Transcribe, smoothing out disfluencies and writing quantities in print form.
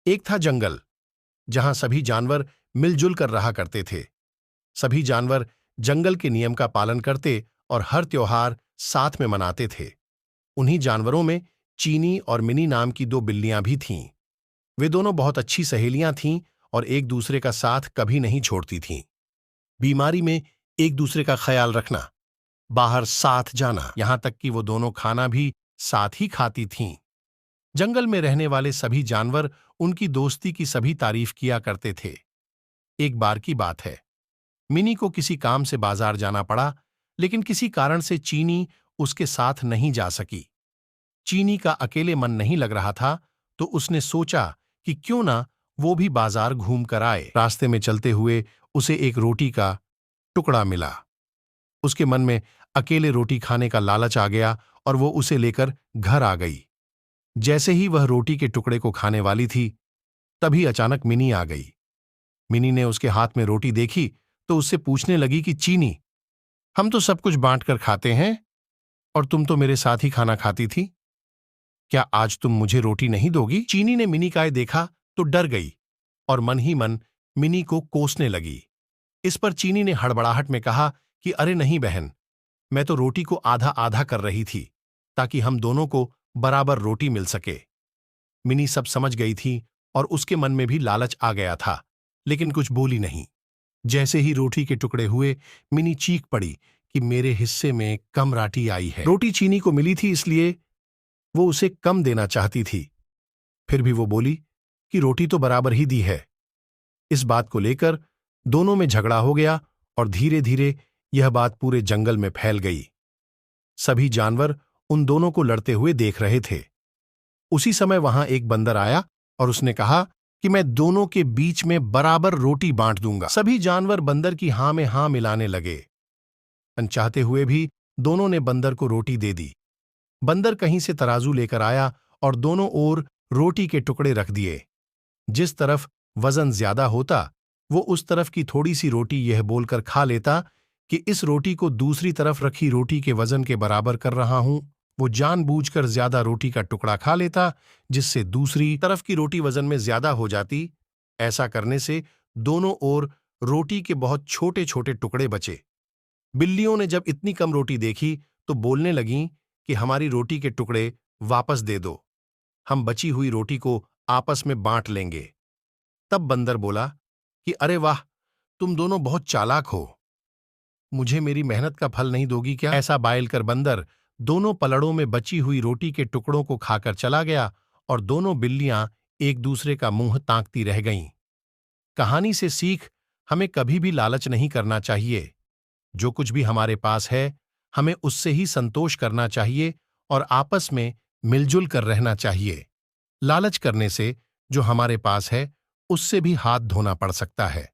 एक था जंगल, जहां सभी जानवर मिलजुल कर रहा करते थे। सभी जानवर जंगल के नियम का पालन करते और हर त्योहार साथ में मनाते थे। उन्हीं जानवरों में चीनी और मिनी नाम की दो बिल्लियां भी थीं। वे दोनों बहुत अच्छी सहेलियां थीं और एक दूसरे का साथ कभी नहीं छोड़ती थीं। बीमारी में एक दूसरे का ख्याल रखना, बाहर साथ जाना, यहां तक कि वो दोनों खाना भी साथ ही खाती थीं। जंगल में रहने वाले सभी जानवर उनकी दोस्ती की सभी तारीफ किया करते थे। एक बार की बात है, मिनी को किसी काम से बाजार जाना पड़ा, लेकिन किसी कारण से चीनी उसके साथ नहीं जा सकी। चीनी का अकेले मन नहीं लग रहा था, तो उसने सोचा कि क्यों ना वो भी बाजार घूम कर आए। रास्ते में चलते हुए उसे एक रोटी का टुकड़ा मिला। उसके मन में अकेले रोटी खाने का लालच आ गया और वो उसे लेकर घर आ गई। जैसे ही वह रोटी के टुकड़े को खाने वाली थी, तभी अचानक मिनी आ गई। मिनी ने उसके हाथ में रोटी देखी तो उससे पूछने लगी कि चीनी, हम तो सब कुछ बांट कर खाते हैं और तुम तो मेरे साथ ही खाना खाती थी। क्या आज तुम मुझे रोटी नहीं दोगी? चीनी ने मिनी का ये देखा तो डर गई और मन ही मन मिनी को कोसने लगी। इस पर चीनी ने हड़बड़ाहट में कहा कि अरे नहीं बहन, मैं तो रोटी को आधा आधा कर रही थी ताकि हम दोनों को बराबर रोटी मिल सके। मिनी सब समझ गई थी और उसके मन में भी लालच आ गया था, लेकिन कुछ बोली नहीं। जैसे ही रोटी के टुकड़े हुए, मिनी चीख पड़ी कि मेरे हिस्से में कम राटी आई है। रोटी चीनी को मिली थी, इसलिए वो उसे कम देना चाहती थी। फिर भी वो बोली कि रोटी तो बराबर ही दी है। इस बात को लेकर दोनों में झगड़ा हो गया और धीरे धीरे यह बात पूरे जंगल में फैल गई। सभी जानवर उन दोनों को लड़ते हुए देख रहे थे। उसी समय वहां एक बंदर आया और उसने कहा कि मैं दोनों के बीच में बराबर रोटी बांट दूंगा। सभी जानवर बंदर की हां में हां मिलाने लगे। अनचाहते हुए भी दोनों ने बंदर को रोटी दे दी। बंदर कहीं से तराजू लेकर आया और दोनों ओर रोटी के टुकड़े रख दिए। जिस तरफ वजन ज्यादा होता, वो उस तरफ की थोड़ी सी रोटी यह बोलकर खा लेता कि इस रोटी को दूसरी तरफ रखी रोटी के वजन के बराबर कर रहा हूं। वो जानबूझकर ज्यादा रोटी का टुकड़ा खा लेता, जिससे दूसरी तरफ की रोटी वजन में ज्यादा हो जाती। ऐसा करने से दोनों ओर रोटी के बहुत छोटे छोटे टुकड़े बचे। बिल्लियों ने जब इतनी कम रोटी देखी तो बोलने लगीं कि हमारी रोटी के टुकड़े वापस दे दो, हम बची हुई रोटी को आपस में बांट लेंगे। तब बंदर बोला कि अरे वाह, तुम दोनों बहुत चालाक हो, मुझे मेरी मेहनत का फल नहीं दोगी क्या? ऐसा बायल कर बंदर दोनों पलड़ों में बची हुई रोटी के टुकड़ों को खाकर चला गया और दोनों बिल्लियां एक दूसरे का मुंह ताकती रह गईं। कहानी से सीख, हमें कभी भी लालच नहीं करना चाहिए। जो कुछ भी हमारे पास है, हमें उससे ही संतोष करना चाहिए और आपस में मिलजुल कर रहना चाहिए। लालच करने से जो हमारे पास है, उससे भी हाथ धोना पड़ सकता है।